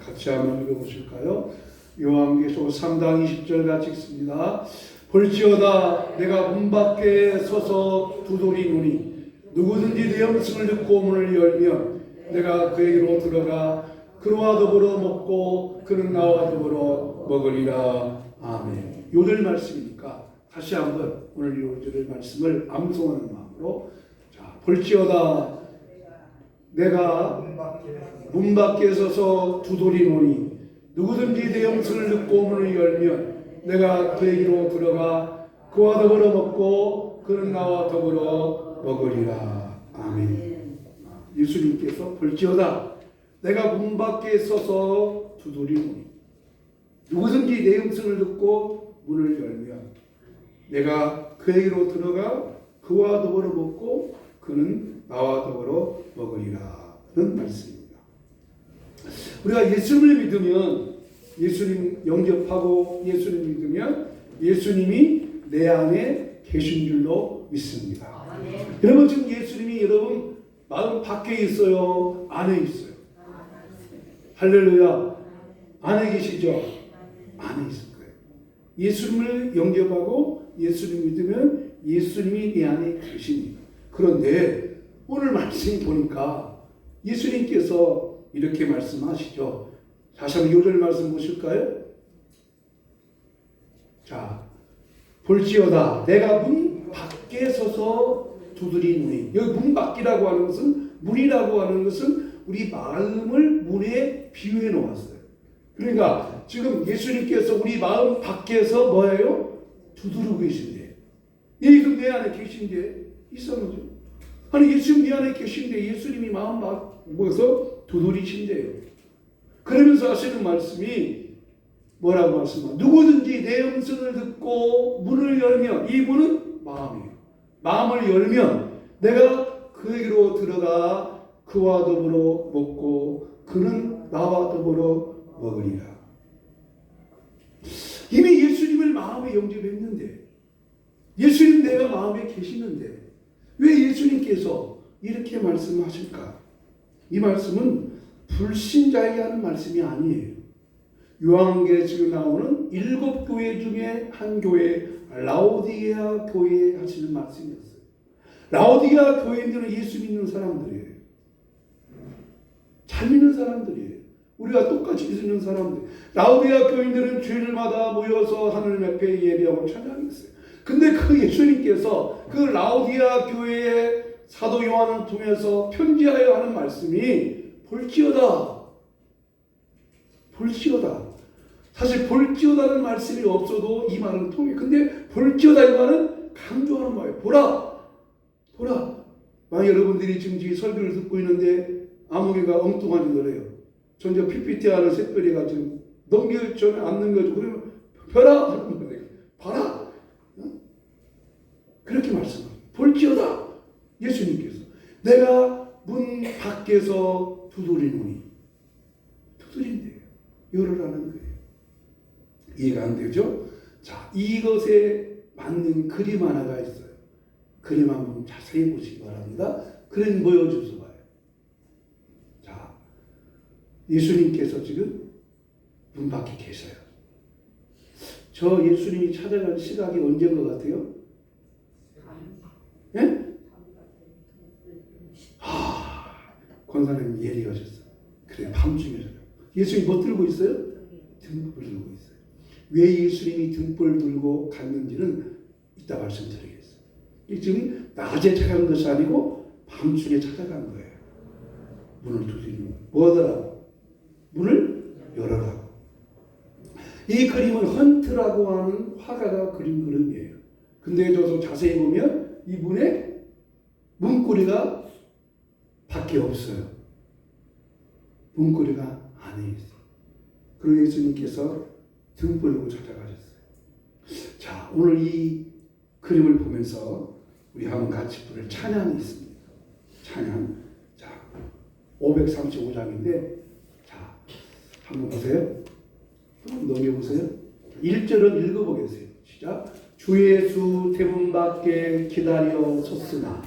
같이 한번 읽어보실까요? 요한계시록 3장 20절 같이 읽습니다. 볼지어다 내가 문 밖에 서서 두드리노니 누구든지 내 음성을 듣고 문을 열면 내가 그에게로 들어가 그와 더불어 먹고 그는 나와 더불어 먹으리라. 아멘. 요절 말씀이니까 다시 한번 오늘 요절 말씀을 암송하는 마음으로 자, 볼지어다 내가 문 밖에 서서 두드리노니 누구든지 내 음성을 듣고 문을 열면 내가 그에게로 들어가 그와 더불어 먹고 그는 나와 더불어 먹으리라. 아멘. 예수님께서 볼지어다 내가 문 밖에 서서 두드리노니 누구든지 내 음성을 듣고 문을 열면 내가 그에게로 들어가 그와 더불어 먹고 그는 나와 더불어 먹으리라는 말씀입니다. 우리가 예수님을 믿으면 예수님 영접하고 예수님 믿으면 예수님이 내 안에 계신 줄로 믿습니다. 여러분 지금 예수님이 여러분 마음 밖에 있어요? 안에 있어요? 할렐루야. 안에 계시죠? 안에 있을 거예요. 예수님을 영접하고 예수님 믿으면 예수님이 내 안에 계십니다. 그런데 오늘 말씀 보니까 예수님께서 이렇게 말씀하시죠. 다시 한번 요절 말씀 보실까요? 자, 볼지어다 내가 문 밖에 서서 두드리노니. 여기 문 밖이라고 하는 것은 문이라고 하는 것은 우리 마음을 문에 비유해 놓았어요. 그러니까 지금 예수님께서 우리 마음 밖에서 뭐예요? 두드리고 계신데 예수님 내 안에 계신데 이상하죠? 아니 예수님 내 안에 계신데 예수님이 마음 밖에서 두드리신대요. 그러면서 하시는 말씀이 뭐라고 말씀하세요? 누구든지 내 음성을 듣고 문을 열면 이 문은 마음이에요. 마음을 열면 내가 그에게로 들어가 그와 더불어 먹고 그는 나와 더불어 먹으리라. 이미 예수님을 마음에 영접했는데 예수님 내가 마음에 계시는데 왜 예수님께서 이렇게 말씀하실까? 이 말씀은 불신자에게 하는 말씀이 아니에요. 요한계시록에 나오는 7교회 중에 한 교회 라오디게아 교회에 하시는 말씀이었어요. 라오디게아 교회인들은 예수 믿는 사람들이에요. 잘 믿는 사람들이에요. 우리가 똑같이 믿는 사람들. 라오디게아 교인들은 주일마다 모여서 하나님 앞에 예배하고 찬양했어요. 근데 그 예수님께서 그 라오디게아 교회의 사도 요한을 통해서 편지하여 하는 말씀이 볼지어다. 볼지어다. 사실 볼지어다는 말씀이 없어도 이 말은 통해. 근데 볼지어다 이 말은 강조하는 말이에요. 보라. 보라. 만약 여러분들이 지금 이 설교를 듣고 있는데 아무개가 엉뚱한 거래요. 전저 PPT 하는 샛별이가 지금 넘겨주면 안 넘겨주고 그러면 벼라 하는 거예요. 봐라. 그렇게 말씀합니다. 볼지어다. 예수님께서 내가 문 밖에서 두드리노니. 두드린대요. 열으라는 거예요. 이해가 안 되죠? 자, 이것에 맞는 그림 하나가 있어요. 그림 한번 자세히 보시기 바랍니다. 그림 보여줘서 봐요. 자, 예수님께서 지금 문 밖에 계세요. 저 예수님이 찾아간 시각이 언제인 것 같아요? 예? 권사님 예리하셨어요. 그래, 밤중에 예수님이 뭐 들고 있어요? 등불 들고 있어요. 왜 예수님이 등불 들고 갔는지는 이따 말씀드리겠어요. 지금 낮에 찾아간 것이 아니고 밤중에 찾아간 거예요. 문을 두드리는 거예요. 뭐더라고? 문을 열어라고. 이 그림은 헌트라고 하는 화가가 그린 그림이에요. 근데 저도 자세히 보면 이 문에 문고리가 밖에 없어요. 문고리가 안에 있어요. 그리고 예수님께서 등불로 찾아가셨어요. 자, 오늘 이 그림을 보면서 우리 한번 같이 부를 찬양이 있습니다. 찬양. 자, 535장인데, 자, 한번 보세요. 한번 넘겨보세요. 1절은 읽어보겠어요. 시작. 주 예수 대문 밖에 기다려 섰으나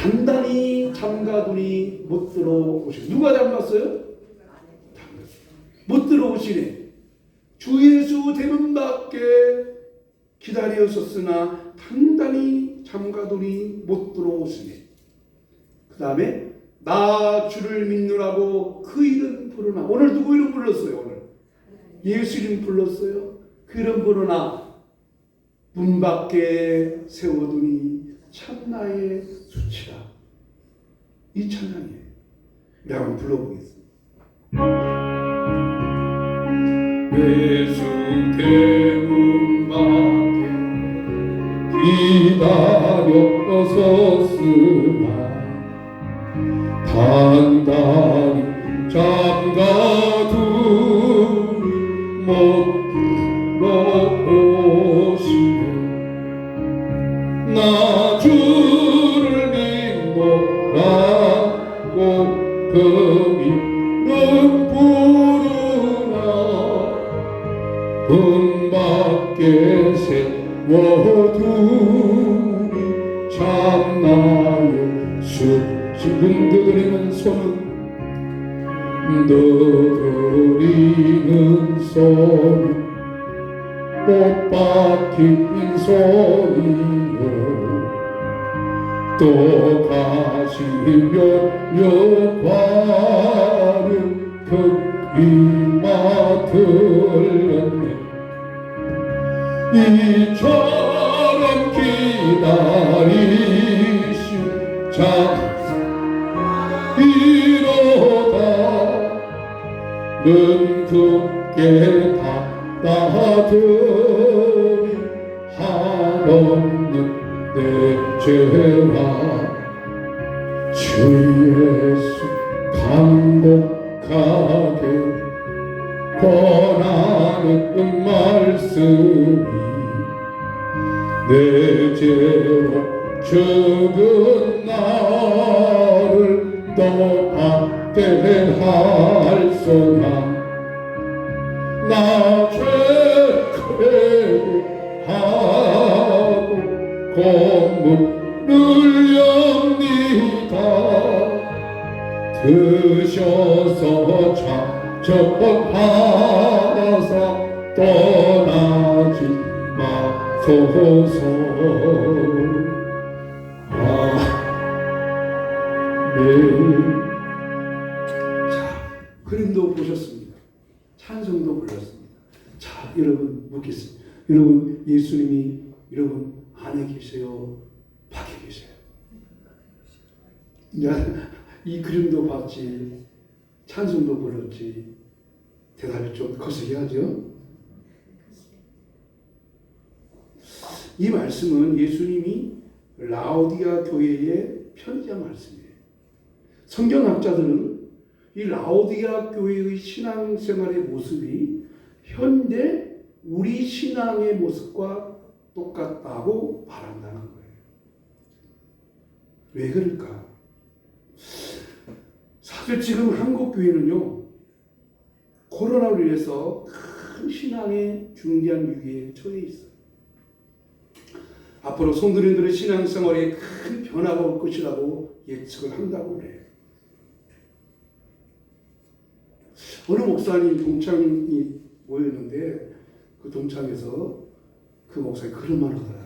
단단히 잠가두니 못 들어오시고. 누가 잠갔어요? 못 들어오시네. 주 예수 대문 밖에 기다렸었으나 단단히 잠가더니 못 들어오시네. 그 다음에 나 주를 믿느라고 그 이름 부르나. 오늘 누구 이름 불렀어요? 오늘 예수 이름 불렀어요. 그 이름 부르나 문 밖에 세워두니 참나의 수치라. 이 찬양이에요. 우리 한번 불러보겠습니다. 예수 대문 밖에 기다렸었으나 단단히 잠가두니 못 들어오시네. 나 주를 믿노라고 그 이름 부르나 문 밖에 세워두니 참나의 수치. 흔들리는 손은 흔들리는 손이 못 박힌 손이요 또 가시며 여과는 그 이마 들렸네. 이처럼 기다리신 자 이러다 는 굳게 닫아두니 한없는 내 죄라. 주 예수 강복하게 권하는 말씀이 내 죄로 죽은 나를 너 앞에 할소나. 나 죄하고 고문을 엽니다. 드셔서 작정하사 떠나지 마소서. 자, 그림도 보셨습니다. 찬송도 불렀습니다. 자, 여러분 묻겠습니다. 여러분 예수님이 여러분 안에 계세요? 밖에 계세요? 이 그림도 봤지, 찬송도 불렀지. 대답이 좀 거시기하죠? 이 말씀은 예수님이 라오디아 교회에 편지한 말씀이에요. 성경학자들은 이 라오디아 교회의 신앙생활의 모습이 현대 우리 신앙의 모습과 똑같다고 말한다는 거예요. 왜 그럴까? 사실 지금 한국 교회는요, 코로나로 인해서 큰 신앙의 중대한 위기에 처해 있어요. 앞으로 성도님들의 신앙생활에 큰 변화가 올 것이라고 예측을 한다고 그래요. 어느 목사님 동창이 모였는데 그 동창에서 그 목사님 그런 말을 하더라고요.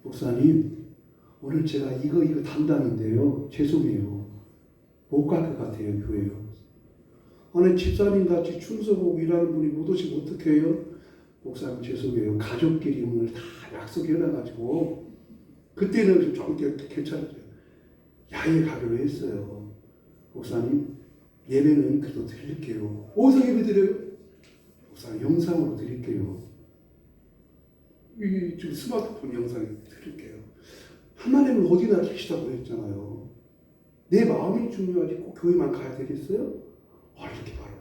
목사님, 오늘 제가 이거 담당인데요. 죄송해요. 못 갈 것 같아요, 교회요. 아니, 집사님 같이 충성하고 일하는 분이 못 오시면 어떻게 해요? 목사님 죄송해요. 가족끼리 오늘 다 약속해놔가지고 그때는 좀 괜찮았어요. 야외 가기로 했어요. 목사님 예배는 그래도 드릴게요. 어디서 예배 드려요? 목사님 영상으로 드릴게요. 이 지금 스마트폰 영상 드릴게요. 하나님은 어디나 계시다고 했잖아요. 내 마음이 중요하지 꼭 교회만 가야 되겠어요? 이렇게 말하는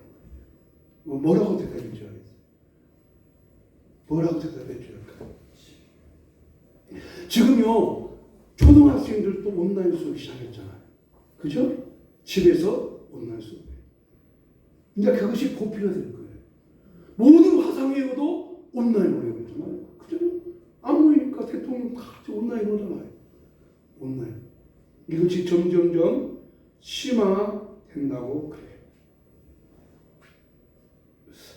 거예요. 뭐라고 대답해 줘야 겠어요? 뭐라고 대답해 줘야 할까요? 지금요, 초등학생들도 온라인 수업 시작했잖아요. 그죠? 집에서 온라인 수업이에요. 이제 그것이 보편화될 거예요. 모든 화상회의도 온라인으로 하고 있잖아요. 그죠? 안 모이니까 대통령 같이 온라인으로 하잖아요. 온라인. 이것이 점점점 심화된다고 그래요.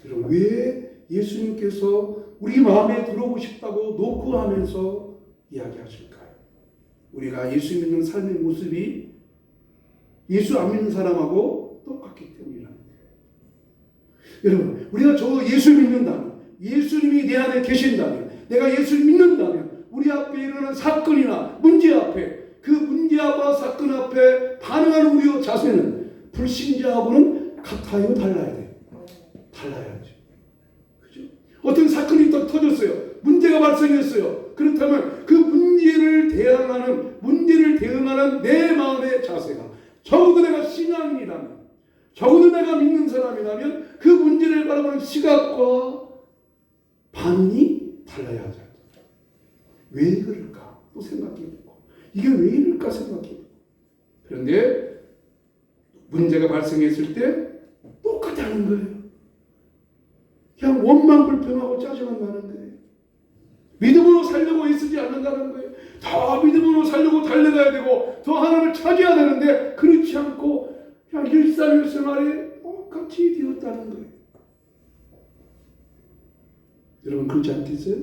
여러분, 왜 예수님께서 우리 마음에 들어오고 싶다고 놓고 하면서 이야기하실까요? 우리가 예수 믿는 삶의 모습이 예수 안 믿는 사람하고 똑같기 때문이라는 거예요. 여러분, 우리가 저 예수 믿는다면, 예수님이 내 안에 계신다면, 내가 예수를 믿는다면 우리 앞에 일어나는 사건이나 문제 앞에, 그 문제와 사건 앞에 반응하는 우리의 자세는 불신자하고는 같아요, 달라야 돼요? 달라야죠. 그죠? 어떤 사건이 또 터졌어요. 문제가 발생했어요. 그렇다면 그 문제를 대응하는 내 마음의 자세가, 적어도 내가 신앙인이라면, 적어도 내가 믿는 사람이라면 그 문제를 바라보는 시각과 반응이 달라야 하죠. 왜 그럴까? 또 생각해보고, 이게 왜 이럴까 생각해보고. 그런데 문제가 발생했을 때 똑같다는 거예요. 그냥 원망 불평하고 짜증만 나는 거예요. 믿음으로 살려고 애쓰지 않는다는 거예요. 더 믿음으로 살려고 달려가야 되고 더 하나님을 찾아야 되는데 그렇지 않고 그냥 일상생활에 똑같이 되었다는 거예요. 여러분, 그렇지 않겠어요?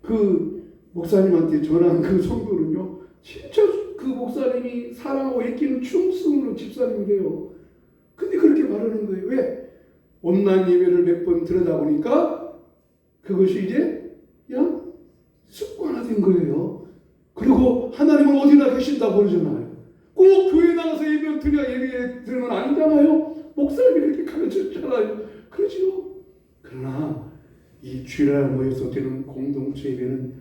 그 목사님한테 전한 그 성도는요, 진짜 그 목사님이 사랑하고 애끼는 충성으로 집사님이래요. 근데 그렇게 말하는 거예요. 왜? 온난 예배를 몇 번 들여다보니까 그것이 이제 그냥 습관화된 거예요. 그리고 하나님은 어디나 계신다고 그러잖아요. 꼭 교회 나가서 예배 드려야 예배 드리는 건 아니잖아요. 목사님이 그렇게 가르쳤잖아요. 그렇죠. 그러나 이 주일날 모여서 드리는 공동체 예배는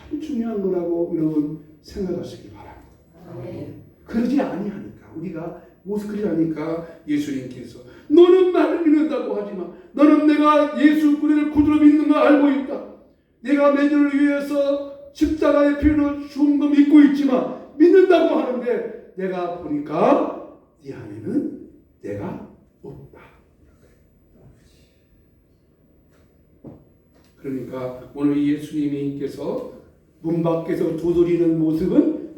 아주 중요한 거라고 여러분 생각하시기 바랍니다. 그러지 아니하니까, 우리가 그러지 않으니까 예수님께서 너는 나를 믿는다고 하지만 너는 내가 예수 그리스도를 구주로 믿는 걸 알고 있다. 내가 너희를 위해서 십자가의 피로 죽은 거 믿고 있지만 믿는다고 하는데 내가 보니까 네 안에는 내가 없다. 그러니까 오늘 예수님께서 문 밖에서 두드리는 모습은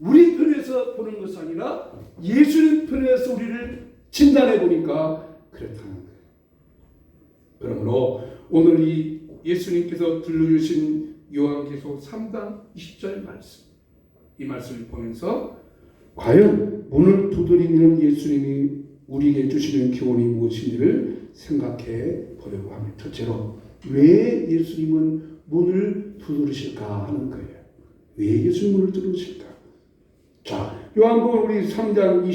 우리 편에서 보는 것이 아니라 예수님 편에서 우리를 진단해 보니까 그렇다는 거예요. 그러므로 오늘 이 예수님께서 들려주신 요한계시록 3장 20절 말씀, 이 말씀을 보면서 과연 문을 두드리는 예수님이 우리에게 주시는 교훈이 무엇인지를 생각해 보려고 합니다. 첫째로, 왜 예수님은 문을 두드리실까 하는 거예요. 왜 예수님 문을 두드리실까? 자, 요한복음 우리 3장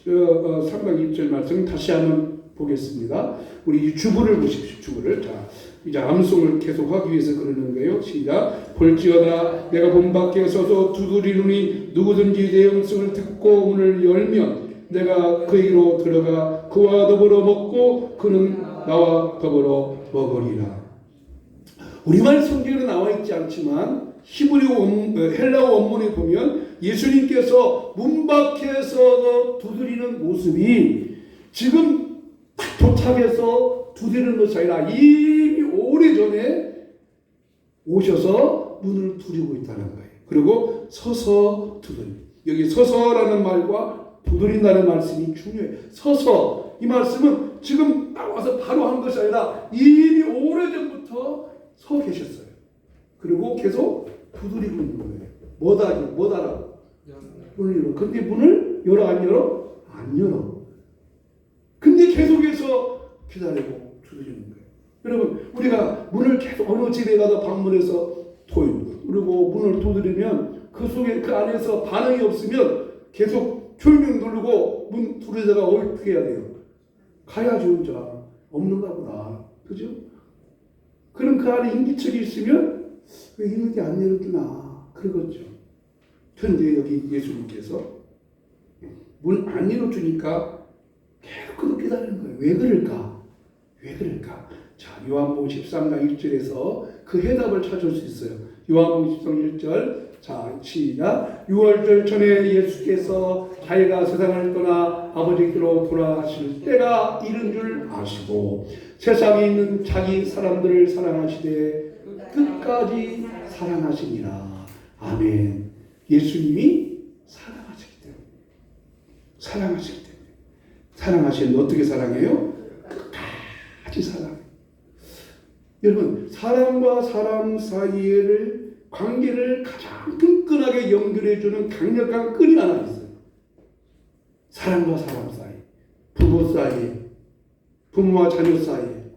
20절 말씀 다시 한번 보겠습니다. 우리 주부를 보십시오. 주부를. 자, 이제 암송을 계속하기 위해서 그러는 거예요. 시작. 볼지어다 내가 문 밖에 서서 두드리노니 누구든지 내 음성을 듣고 문을 열면 내가 그에게로 들어가 그와 더불어 먹고 그는 나와 더불어 먹으리라. 우리말 성경에 나와 있지 않지만 헬라어 원문에 보면 예수님께서 문 밖에서 두드리는 모습이 지금 딱 도착해서 두드리는 것이 아니라 이미 오래전에 오셔서 문을 두드리고 있다는 거예요. 그리고 서서 두드립니다. 여기 서서라는 말과 두드린다는 말씀이 중요해요. 서서, 이 말씀은 지금 나와서 바로 한 것이 아니라 이미 오래전부터 서 계셨어요. 그리고 계속 두드리고 있는 거예요. 뭐다라고? 문을 열어. 근데 문을 열어 안 열어? 안 열어. 근데 계속해서 기다리고 두드리는 거예요. 여러분, 우리가 문을 계속 어느 집에 가서 방문해서 그리고 문을 두드리면 그 속에 그 안에서 반응이 없으면 계속 졸명 누르고 문 두드리다가 어떻게 해야 돼요? 가야지 혼자. 없는가 보다. 그죠? 그럼 그 안에 인기척이 있으면 왜 이렇게 안 열어주나 그러겠죠. 그런데 여기 예수님께서 문 안 열어주니까 계속 그렇게 기다리는 거예요. 왜 그럴까? 왜 그럴까? 자, 요한복음 13장 1절에서 그 해답을 찾을 수 있어요. 요한복음 13장 1절. 자, 시작. 6월절 전에 예수께서 자기가 세상을 떠나 아버지께로 돌아가실 때가 이른 줄 아시고 세상에 있는 자기 사람들을 사랑하시되 끝까지 사랑하시니라. 아멘. 예수님이 사랑하시기 때문에. 사랑하시는데 어떻게 사랑해요? 끝까지 사랑. 여러분, 사람과 사람 사이의 관계를 가장 끈끈하게 연결해주는 강력한 끈이 하나 있어요. 사람과 사람 사이, 부부 사이에, 부모와 자녀 사이에,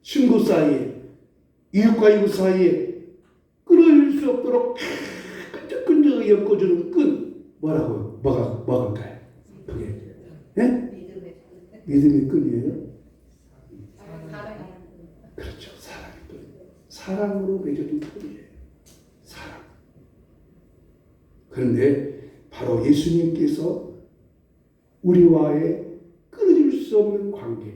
친구 사이에, 이웃과 이웃 사이에 끊어질 수 없도록 끈적끈적 엮어주는 끈. 뭐라고요? 뭐가까요? 그게 믿음의 끈이에요. 그렇죠. 사랑의 끈. 사랑으로 맺어진 끈이에요. 사랑. 그런데 바로 예수님께서 우리와의 끊어질 수 없는 관계,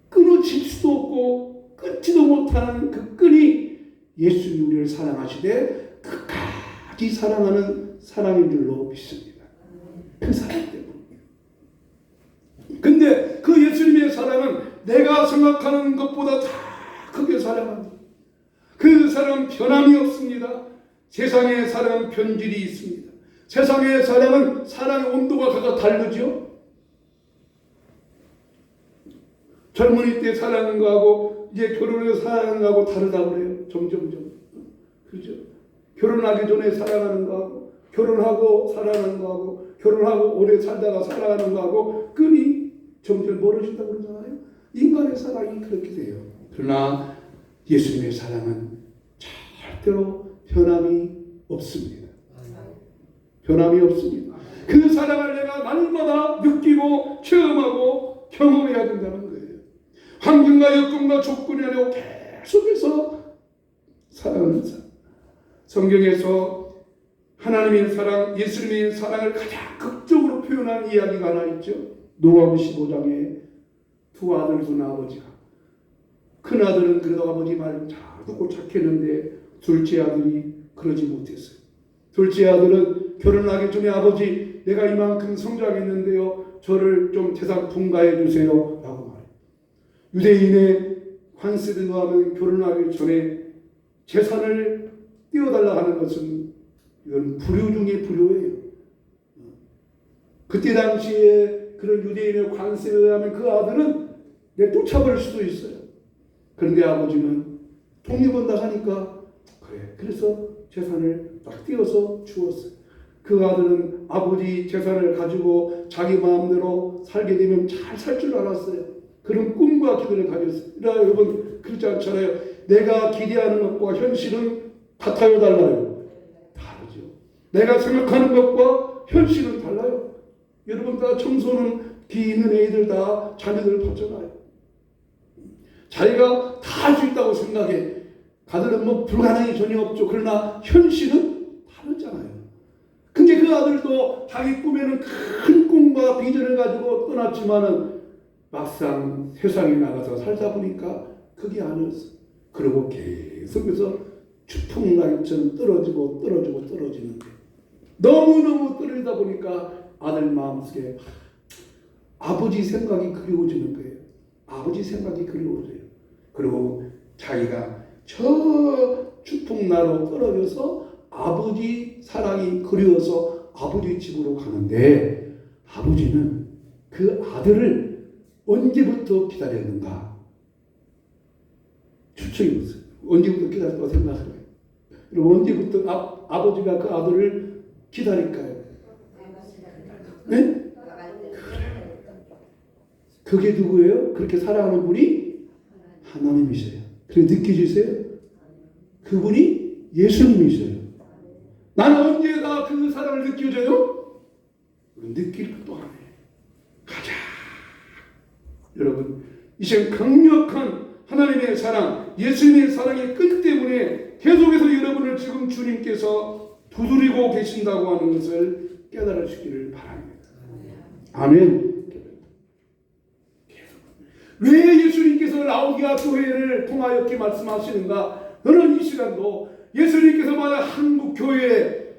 끊어질 수도 없고 끊지도 못하는 그 끈이 예수님 우리를 사랑하시되 끝까지 사랑하는 사랑인 줄로 믿습니다. 그 사랑 때문에. 근데 그 예수님의 사랑은 내가 생각하는 것보다 다 크게 사랑합니다. 그 사랑은 변함이 없습니다. 세상의 사랑은 변질이 있습니다. 세상의 사랑은 사랑의 온도가 각각 다르죠. 젊은이 때 사랑하는 거하고 이제 결혼해서 사랑하는 거하고 다르다고 그래요. 점점점. 그렇죠? 결혼하기 전에 사랑하는 거하고 결혼하고 사랑하는 거하고 결혼하고 오래 살다가 사랑하는 거하고 끈이 점점 멀어진다고 그러잖아요. 인간의 사랑이 그렇게 돼요. 그러나 예수님의 사랑은 절대로 변함이 없습니다. 변함이 없습니다. 그 사랑을 내가 날마다 느끼고 체험하고 경험해야 된다는 거예요. 환경과 여건과 조건이 아니고 계속해서 사랑하는 사랑. 성경에서 하나님의 사랑, 예수님의 사랑을 가장 극적으로 표현한 이야기가 하나 있죠. 누가복음 15장에 두 아들 둔 아버지가, 큰 아들은 그래도 아버지 말 잘 듣고 착했는데 둘째 아들이 그러지 못했어요. 둘째 아들은 결혼하기 전에 아버지 내가 이만큼 성장했는데요, 저를 좀 재산 분가해 주세요 라고 말해요. 유대인의 관습에 의하면 결혼하기 전에 재산을 띄워달라 하는 것은 이건 불효 중의 불효예요. 그때 당시에 그런 유대인의 관습에 의하면 그 아들은 쫓아버릴 수도 있어요. 그런데 아버지는 독립한다 하니까 그래. 그래서 재산을 딱 띄워서 주었어요. 그 아들은 아버지 재산을 가지고 자기 마음대로 살게 되면 잘 살 줄 알았어요. 그런 꿈과 기대를 가졌어요. 여러분 그렇지 않잖아요. 내가 기대하는 것과 현실은 같아요, 달라요? 다르죠. 내가 생각하는 것과 현실은 달라요. 여러분 다 청소는 기 있는 애들 다 자녀들 봤잖아요. 자기가 다 할 수 있다고 생각해. 가들은 뭐 불가능이 전혀 없죠. 그러나 현실은 다르잖아요. 근데 그 아들도 자기 꿈에는 큰 꿈과 비전을 가지고 떠났지만은 막상 세상에 나가서 살다 보니까 그게 아니었어. 그리고 계속해서 추풍낙엽처럼 떨어지는데 너무너무 떨어지다 보니까 아들 마음속에 아버지 생각이 그리워지는 거예요. 아버지 생각이 그리워져요. 그리고 자기가 저 추풍나로 떨어져서 아버지 사랑이 그리워서 아버지 집으로 가는데 아버지는 그 아들을 언제부터 기다렸는가? 추측해보세요. 언제부터 기다렸다고 생각해요. 그럼 언제부터 아버지가 그 아들을 기다릴까요? 네? 그게 누구예요? 그렇게 사랑하는 분이 하나님이세요. 그래 느껴지세요? 그분이 예수님이세요. 나는 언제가 그 사랑을 느껴져요? 느낄 것도 안 해. 가자. 여러분, 이 시간 강력한 하나님의 사랑, 예수님의 사랑의 끈 때문에 계속해서 여러분을 지금 주님께서 두드리고 계신다고 하는 것을 깨달으시기를 바랍니다. 아멘. 왜 예수님께서 라오디아 교회를 통하여 이렇게 말씀하시는가? 너는 이 시간도 예수님께서 만약 한국 교회에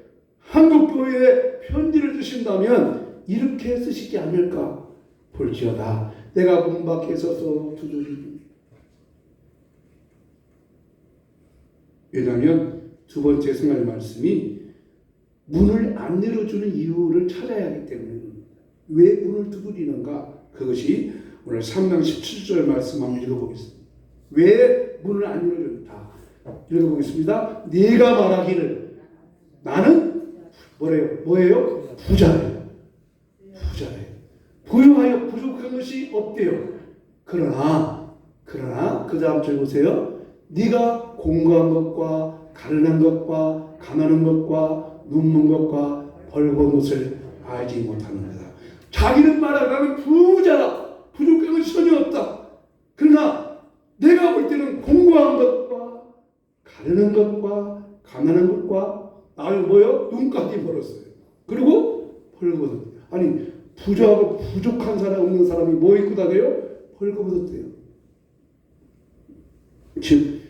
편지를 주신다면 이렇게 쓰시지 않을까? 볼지어다 내가 문 밖에 서서 두드리니. 왜냐하면 두 번째 생활 말씀이 문을 안 열어주는 이유를 찾아야 하기 때문입니다. 왜 문을 두드리는가? 그것이 오늘 3장 17절 말씀 한번 읽어보겠습니다. 왜 문을 안 열어준다? 읽어보겠습니다. 네가 말하기를 나는 뭐예요? 부자예요. 부유하여 부족한 것이 없대요. 그러나 그 다음 절 보세요. 네가 공부한 것과 가르는 것과 가난한 것과 눕는 것과 벌거운 것을 알지 못하는 거다. 자기는 말하고 나는 부자다. 부족한 것이 전혀 없다. 그러나 내가 볼 때는 공부한 것과 가르는 것과 가난한 것과 나는 눈까지 멀었어요. 그리고 벌거벗었대요. 아니 부자하고 부족한 사람 없는 사람이 뭐 입고 다녀요? 벌거벗었대요. 즉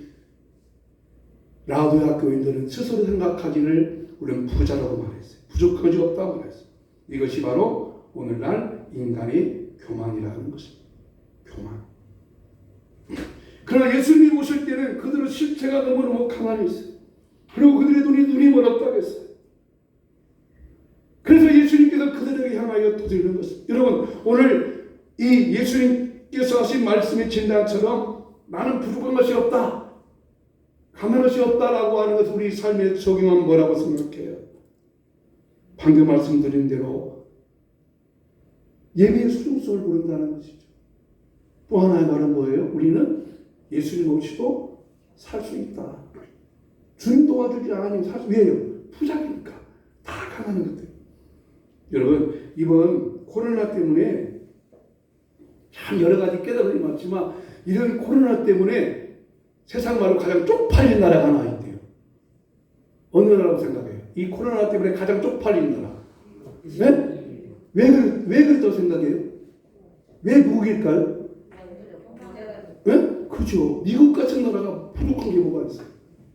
라오디게아 교인들은 스스로 생각하기를 우리는 부자라고 말했어요. 부족한 것이 없다고 말했어요. 이것이 바로 오늘날 인간의 교만이라는 것입니다. 교만. 그러나 예수님이 오실 때는 그들의 실체가 너무너무 가만히 있어요. 그리고 그들의 눈이 멀었다고 했어요. 그래서 예수님께서 그들에게 향하여 두드리는 것입니다. 여러분 오늘 이 예수님께서 하신 말씀의 진단처럼 나는 부족한 것이 없다, 가난한 것이 없다라고 하는 것을 우리 삶에 적용하면 뭐라고 생각해요? 방금 말씀드린 대로 예배의 수용성을 부른다는 것이죠. 또 하나의 말은 뭐예요? 우리는 예수님 없이도 살 수 있다. 주님 도와주지 않으면 살 수, 왜요? 부자니까. 다 가난한 것들. 여러분 이번 코로나 때문에 참 여러 가지 깨달음이 많지만 이런 코로나 때문에 세상 말로 가장 쪽팔린 나라가 하나 있대요. 어느 나라라고 생각해요? 이 코로나 때문에 가장 쪽팔린 나라. 네? 왜 그렇다고 생각해요? 왜 미국일까요? 네? 그죠. 미국 같은 나라가 부족한 게 뭐가 있어요?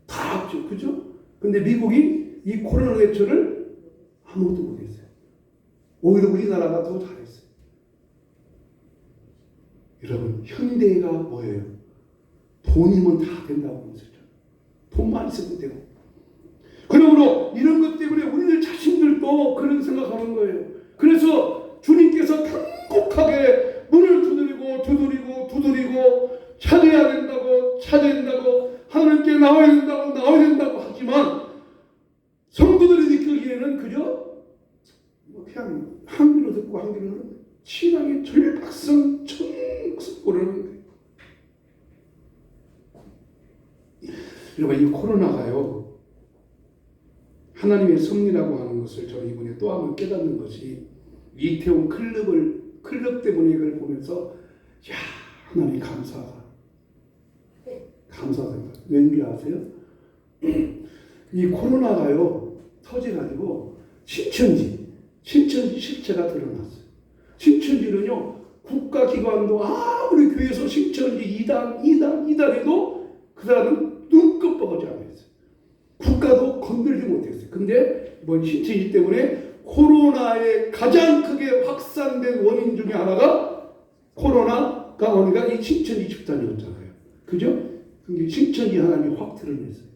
다 없죠. 그죠? 근데 미국이 이 코로나 대처를 아무것도 못했어요. 오히려 우리나라가 더 잘했어요. 여러분 현대가 뭐예요? 돈이면 다 된다고 하는 거죠. 돈만 있으면 되고. 그러므로 이런 것 때문에 우리들 자신들도 그런 생각하는 거예요. 그래서 주님께서 간곡하게 문을 두드리고 찾아야 된다고 하나님께 나와야 된다고 하지만 성도들이 느끼기에는 그저 그냥 한 귀로 듣고 한 귀로 듣는 신앙의 절박성 청석 오르는 거예요. 여러분 이 코로나가요 하나님의 섭리라고 하는 것을 저는 이번에 또 한번 깨닫는 것이 이태원 클럽 때문에 이걸 보면서 야 하나님 감사하다. 감사합니다. 왠지 아세요? 이 코로나가요 터져가지고 신천지 실체가 드러났어요. 신천지는요 국가기관도 아무리 교회에서 신천지 2단 해도 그 사람은 눈깜빡하지 않았어요. 국가도 건들지 못했어요. 근데 이번 신천지 때문에 코로나에 가장 크게 확산된 원인 중에 하나가 코로나가 오니까 이 신천지 집단이었잖아요. 그죠? 근데 신천지 하나님이 확 드러냈어요.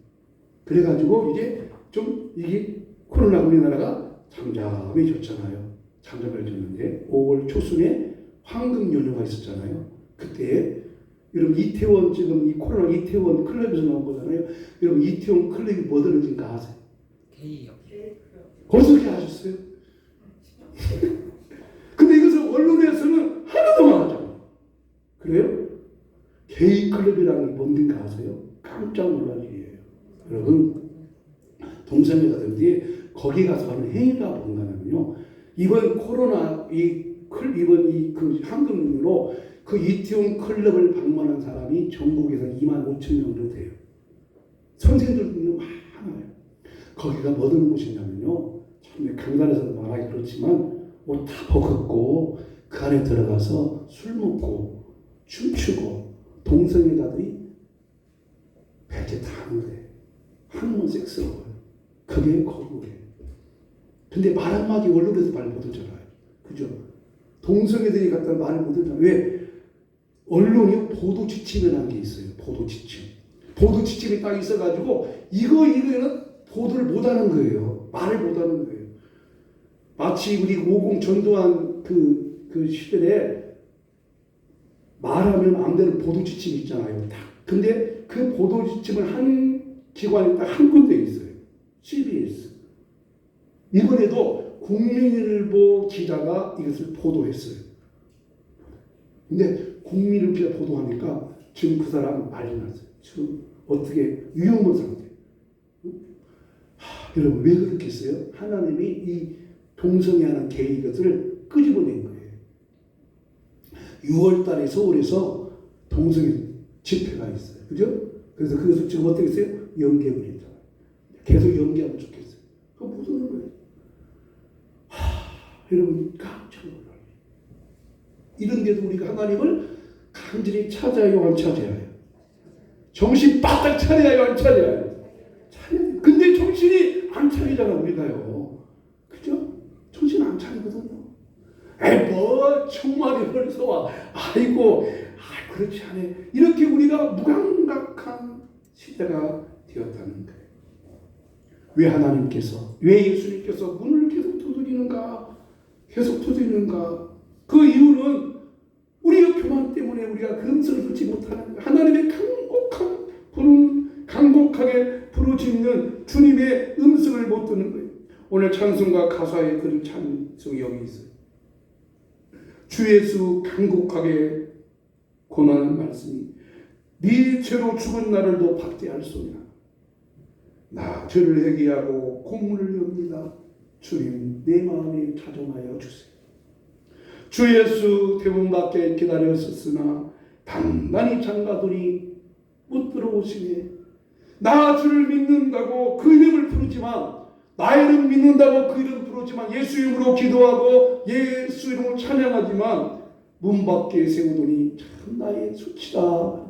그래가지고 이제 좀 이게 코로나 우리나라가 잠잠해졌잖아요. 잠잠해졌는데 5월 초순에 황금 연휴가 있었잖아요. 그때 여러분 이태원 지금 이 코로나 이태원 클럽에서 나온 거잖아요. 여러분 이태원 클럽이 뭐 들어진가 아세요? 게이요. 벌써 그렇게 아셨어요? 근데 이것을 언론에서는 하나도 안 하잖아요. 그래요? 게이 클럽이라는 게 뭔가 아세요? 깜짝 놀랄 일이에요. 여러분 동성애가 되는데 거기 가서 하는 행위가 뭔가는요. 이번 코로나 이번 그 황금으로 그 이태원 클럽을 방문한 사람이 전국에서 25,000명 돼요. 선생들도 많아요. 거기가 뭐 하는 곳이냐면요. 참 강단에서 말하기 그렇지만 옷 다 벗고 그 안에 들어가서 술 먹고 춤추고 동성애자들이 배제 다 하는 거예요. 한번 섹스로. 그게 거부예요. 근데 말 한마디 언론에서 말 못하잖아요. 그죠? 동성애들이 갖다 말을 못하잖아요. 왜? 언론이 보도 지침이라는 게 있어요. 보도 지침. 보도 지침이 딱 있어가지고 이거는 보도를 못하는 거예요. 말을 못하는 거예요. 마치 우리 50 전두환 그 시절에 말하면 안 되는 보도지침이 있잖아요. 근데 그 보도지침을 한 기관이 딱 한 군데 있어요. CBS. 이번에도 국민일보 기자가 이것을 보도했어요. 근데 국민일보 기자 보도하니까 지금 그 사람 난리 났어요. 지금 어떻게 위험한 상태. 여러분 왜 그렇겠어요? 하나님이 이 동성애하는 게이 것을 끄집어낸 거예요. 6월 달에 서울에서 동성애 집회가 있어요. 그죠? 그래서 그것을 지금 어떻게 했어요? 연기하고 있잖아요. 계속 연기하면 좋겠어요. 그거 무슨 거예요? 여러분 깜짝 놀라요. 이런데도 우리가 하나님을 간절히 찾아야 안 찾아야 해요. 정신 바짝 차려야 안 차려야 해요. 근데 정신이 안 차리잖아 우리가요. 그죠? 정신 안 차리거든요. 뭐 정말이 벌써 와. 아이고 그렇지 않네. 이렇게 우리가 무감각한 시대가 되었다는 거예요. 왜 하나님께서, 왜 예수님께서 문을 계속 두드리는가? 계속 두드리는가? 그 이유는 우리의 교만 때문에 우리가 그 음성을 듣지 못하는 거예요. 하나님의 간곡하게 부르짖는 주님의 음성을 못 듣는 거예요. 오늘 찬송가 가사에 그런 찬송이 여기 있어요. 주 예수 간곡하게 권하는 말씀이 네 죄로 죽은 나를도 박대할소이나 나 죄를 회개하고 공문을 엽니다. 주님 내 마음에 찾아하여 주세요. 주 예수 대문 밖에 기다렸었으나 단단히 잠가두니 못 들어오시네. 나 주를 믿는다고 그 이름을 부르지만 나의 이름 믿는다고 그 이름 부르지만 예수 이름으로 기도하고 예수 이름으로 찬양하지만 문 밖에 세우더니 참 나의 수치다.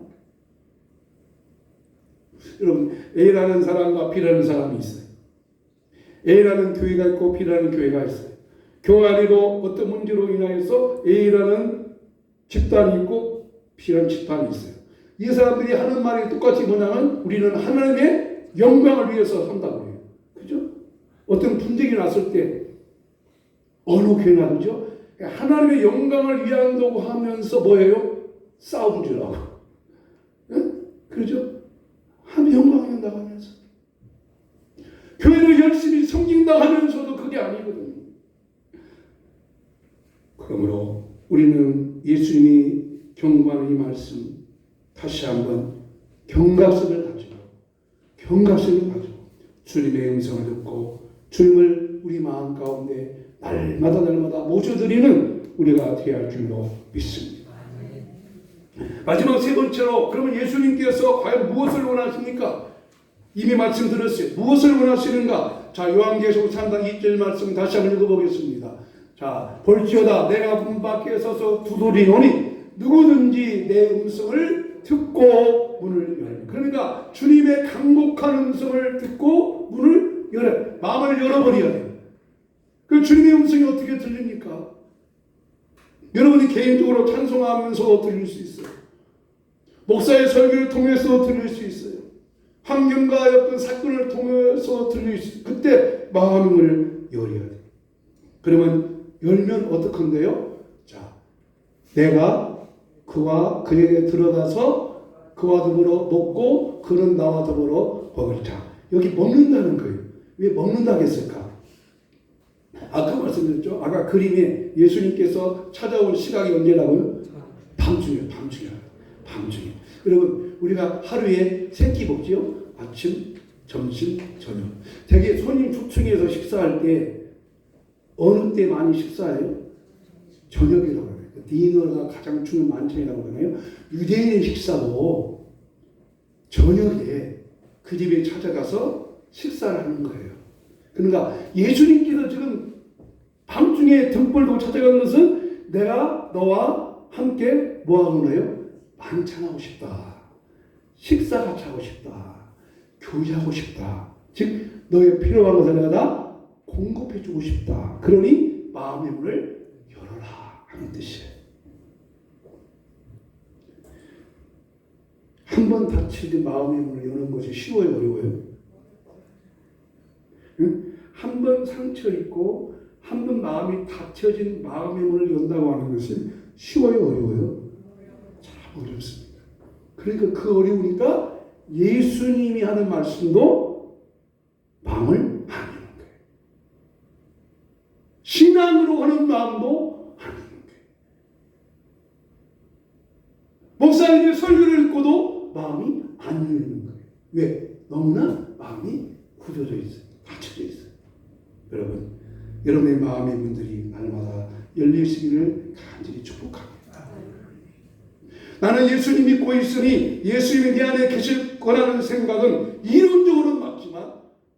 여러분 A라는 사람과 B라는 사람이 있어요. A라는 교회가 있고 B라는 교회가 있어요. 교회 안에도 어떤 문제로 인하여서 A라는 집단이 있고 B라는 집단이 있어요. 이 사람들이 하는 말이 똑같이 뭐냐면 우리는 하나님의 영광을 위해서 산다고 해요. 그죠? 어떤 분쟁이 났을 때 어느 교회나 그죠? 하나님의 영광을 위한다고 하면서 뭐예요? 싸움질하고. 그렇죠? 하나님의 영광을 위한다고 하면서 교회를 열심히 섬긴다 하면서도 그게 아니거든요. 그러므로 우리는 예수님이 경고하는 이 말씀 다시 한번 경각심을 가지고 주님의 음성을 듣고 주님을 우리 마음 가운데 날마다 모셔드리는 우리가 되어야 할 줄로 믿습니다. 마지막 세 번째로 그러면 예수님께서 과연 무엇을 원하십니까? 이미 말씀 들었어요. 무엇을 원하시는가? 자, 요한계시록 3장 2절 말씀 다시 한번 읽어보겠습니다. 자, 볼지어다 내가 문 밖에 서서 두드리노니 누구든지 내 음성을 듣고 문을 열라. 그러니까 주님의 간곡한 음성을 듣고 문을 열어, 마음을 열어버려야 돼요. 그 주님의 음성이 어떻게 들립니까? 여러분이 개인적으로 찬송하면서 들릴 수 있어요. 목사의 설교를 통해서 들릴 수 있어요. 환경과 어떤 사건을 통해서 들릴 수 있어요. 그때 마음을 열어야 돼요. 그러면 열면 어떡한데요? 자, 내가 그와 그에게 들어가서 그와 더불어 먹고 그는 나와 더불어 먹을자. 여기 먹는다는 거예요. 왜 먹는다고 했을까? 아까 말씀드렸죠. 아까 그림에 예수님께서 찾아온 시각이 언제라고요? 밤중에. 여러분 우리가 하루에 세 끼 먹지요. 아침, 점심, 저녁. 되게 손님 초청해서 식사할 때 어느 때 많이 식사해요? 저녁이라고 해요. 디너가 가장 중요한 만찬이라고 하잖아요. 유대인의 식사도 저녁에 그 집에 찾아가서 식사를 하는 거예요. 그러니까 예수님께서 지금 밤중에 등불도 찾아간 것은 내가 너와 함께 뭐하고나요? 만찬하고 싶다. 식사 같이 하고 싶다. 교제하고 싶다. 즉 너의 필요한 것을 내가 다 공급해 주고 싶다. 그러니 마음의 문을 열어라 하는 뜻이에요. 한 번 닫히는 마음의 문을 여는 것이 쉬워요, 어려워요? 한 번 상처 입고 한 한번 마음이 닫혀진 마음의 문을 연다고 하는 것이 쉬워요, 어려워요? 참 어렵습니다. 그러니까 그 어려우니까 예수님이 하는 말씀도 마음을 안 여는 거예요. 신앙으로 하는 마음도 안 여는 거예요. 목사님의 설교를 읽고도 마음이 안 열리는 거예요. 왜? 너무나 마음이 굳어져 있어요. 닫혀져 있어요. 여러분, 여러분의 마음의 문들이 날마다 열리시기를 간절히 축복합니다. 나는 예수님 믿고 있으니 예수님이 내 안에 계실 거라는 생각은 이론적으로는 맞지만,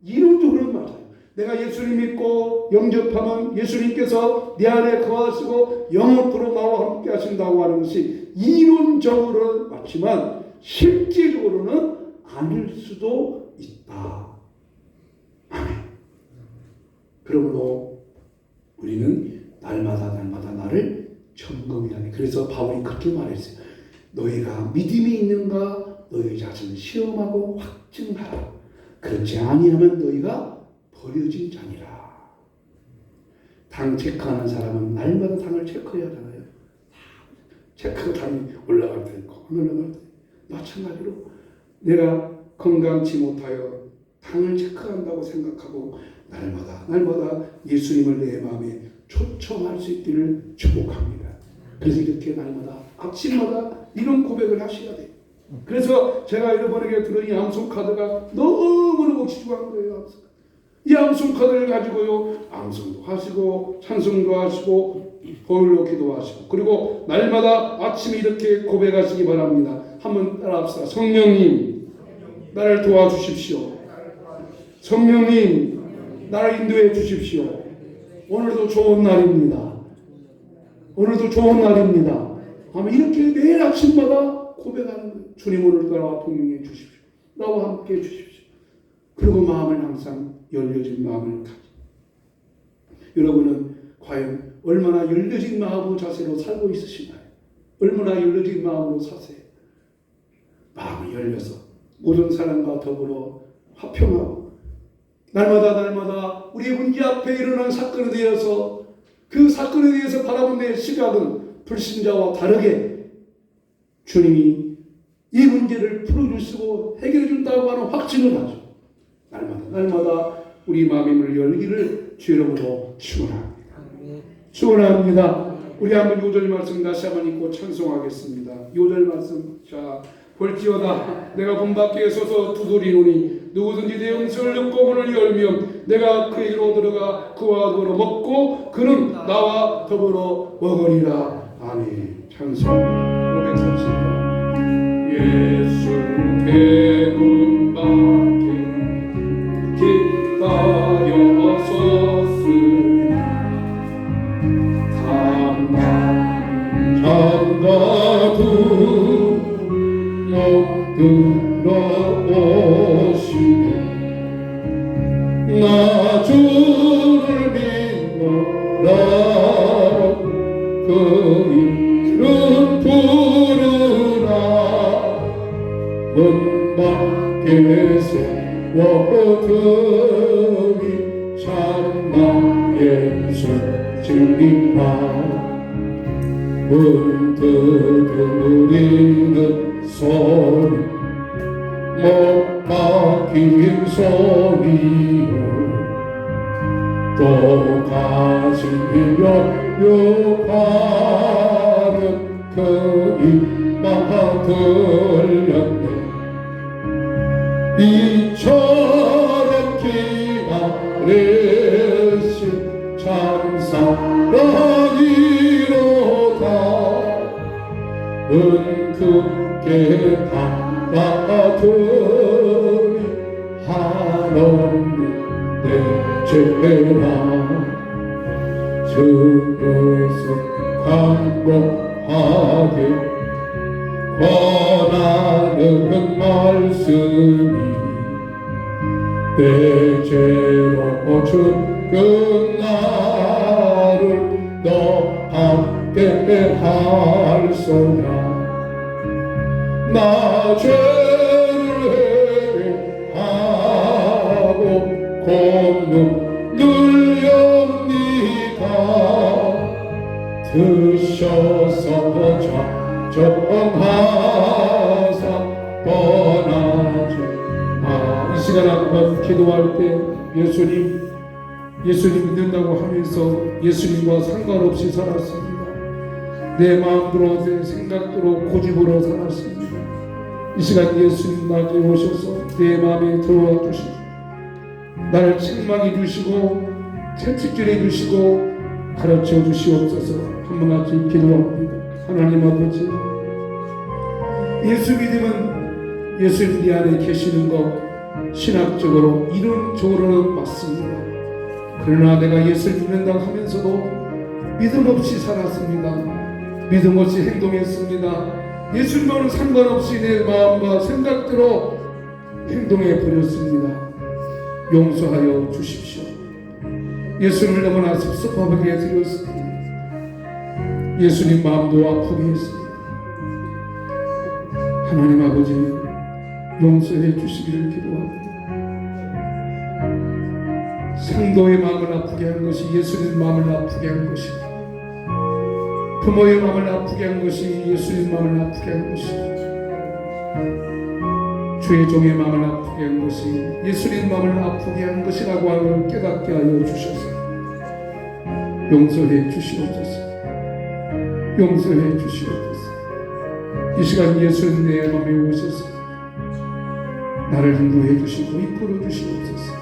이론적으로는 맞아요. 내가 예수님 믿고 영접하면 예수님께서 내 안에 거하시고 영원토록 나와 함께 하신다고 하는 것이 이론적으로는 맞지만 실제적으로는 아닐 수도 있다. 아멘. 그러므로 우리는 날마다 나를 점검해야 돼. 그래서 바울이 그렇게 말했어요. 너희가 믿음이 있는가 너희 자신을 시험하고 확증하라. 그렇지 아니하면 너희가 버려진 자니라. 당 체크하는 사람은 날마다 당을 체크해야 하잖아요. 체크가 당이 올라갈 때 있고 안 올라갈 때. 마찬가지로 내가 건강치 못하여 당을 체크한다고 생각하고 날마다 예수님을 내 마음에 초청할 수 있기를 축복합니다. 그래서 이렇게 날마다 아침마다 이런 고백을 하셔야 돼요. 그래서 제가 여러분에게 들은 이 암송 카드가 너무너무 귀중한 거예요. 이 암송 카드를 가지고요, 암송도 하시고 찬송도 하시고 보혈로 기도하시고 그리고 날마다 아침에 이렇게 고백하시기 바랍니다. 한번 따라합시다. 성령님 나를 도와주십시오. 성령님 나를 인도해 주십시오. 오늘도 좋은 날입니다. 오늘도 좋은 날입니다. 아마 이렇게 매일 아침마다 고백하는 거예요. 주님 오늘 나와 동행해 주십시오. 나와 함께 해 주십시오. 그리고 마음을 항상 열려진 마음을 가지고 여러분은 과연 얼마나 열려진 마음으로 자세로 살고 있으신가요? 얼마나 열려진 마음으로 사세요? 마음이 열려서 모든 사람과 더불어 화평하고 날마다 우리의 문제 앞에 일어난 사건에 대해서 그 사건에 대해서 바라본 내 시각은 불신자와 다르게 주님이 이 문제를 풀어주시고 해결해 준다고 하는 확신을 하죠. 날마다 우리 마음의 문을 열기를 주 이름으로 축원합니다. 축원합니다. 우리 한번 요절 말씀 다시 한번 읽고 찬송하겠습니다. 요절 말씀 자 볼지어다 내가 문 밖에 서서 두드리노니 누구든지 내 음성을 듣고 문을 열면 내가 그에게로 들어가 그와 더불어 먹고 그는 나와 더불어 먹으리라. 아멘. 찬송 530번 예수 대문 밖에 기다려 섰으나 장가두 들어오시네 나 주를 믿노라 그 이름 부르라 문 밖에 세워두니 참나의 진리라 문 두드리는 소리 못 박힌 소리요 또 가시며 욕하는 그 입만 들렸네 이처럼 기다리신 참사랑이로다 은크게 다가더니 한없는 내 죄라 주께서 강복하게 권하는 말씀이 내 죄로 죽은 나를 너 함께 할소냐 나 죄를 회개하고 곧 눈을 엽니다 주셔서 정하사 떠나지. 이 시간 한번 기도할 때 예수님 믿는다고 하면서 예수님과 상관없이 살았습니다. 내 마음대로 내 생각대로 고집으로 살았습니다. 이 시간 예수님 나에게 오셔서 내 마음에 들어와 주시고 나를 책망해 주시고 채찍질해 주시고 가르쳐 주시옵소서. 한번 같이 기도합니다. 하나님 아버지, 예수 믿으면 예수님 네 안에 계시는 것 신학적으로 이론적으로는 맞습니다. 그러나 내가 예수를 믿는다고 하면서도 믿음 없이 살았습니다. 믿음 없이 행동했습니다. 예수님과는 상관없이 내 마음과 생각대로 행동해 버렸습니다. 용서하여 주십시오. 예수님을 너무나 섭섭하게 드렸습니다. 예수님 마음도 아프게 했습니다. 하나님 아버지, 용서해 주시기를 기도합니다. 성도의 마음을 아프게 한 것이 예수님 마음을 아프게 한 것이고, 부모의 마음을 아프게 한 것이 예수님 마음을 아프게 한 것이고, 주의 종의 마음을 아프게 한 것이 예수님 마음을 아프게 한 것이라고 하는 깨닫게 하여 주셔서 용서해 주시옵소서. 용서해 주시옵소서. 이 시간 예수님 내 마음에 오셔서 나를 인도해 주시고 이끌어 주시옵소서.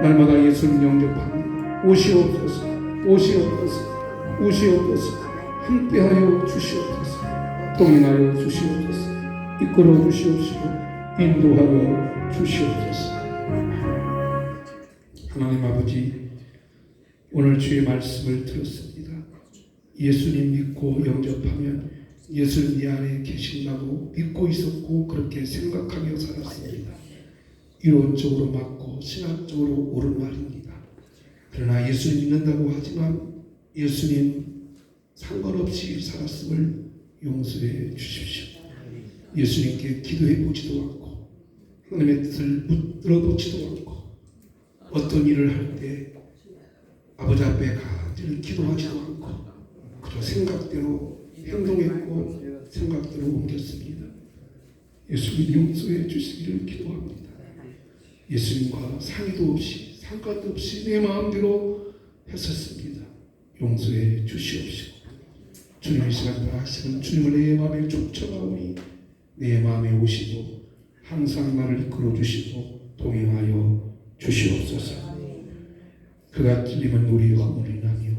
날마다 예수님 영접합니다. 오시옵소서. 오시옵소서. 오시옵소서. 함께하여 주시옵소서. 동행하여 주시옵소서. 이끌어 주시옵시고 인도하여 주시옵소서. 하나님 아버지, 오늘 주의 말씀을 들었습니다. 예수님 믿고 영접하면 예수님 네 안에 계신다고 믿고 있었고 그렇게 생각하며 살았습니다. 이론적으로 맞고 신학적으로 옳은 말입니다. 그러나 예수님 믿는다고 하지만 예수님 상관없이 살았음을 용서해 주십시오. 예수님께 기도해 보지도 않고 하나님의 뜻을 묻들어 보지도 않고 어떤 일을 할 때 아버지 앞에 가지를 기도하지도 않고 그저 생각대로 행동했고 생각대로 옮겼습니다. 예수님 용서해 주시기를 기도합니다. 예수님과 상의도 없이 상관도 없이 내 마음대로 했었습니다. 용서해 주시옵시고 주님의 시간 하시는 주님을 내 마음에 쫓아가오니 내 마음에 오시고 항상 나를 이끌어 주시고 동행하여 주시옵소서. 그가 찔림은 우리 허물이 나며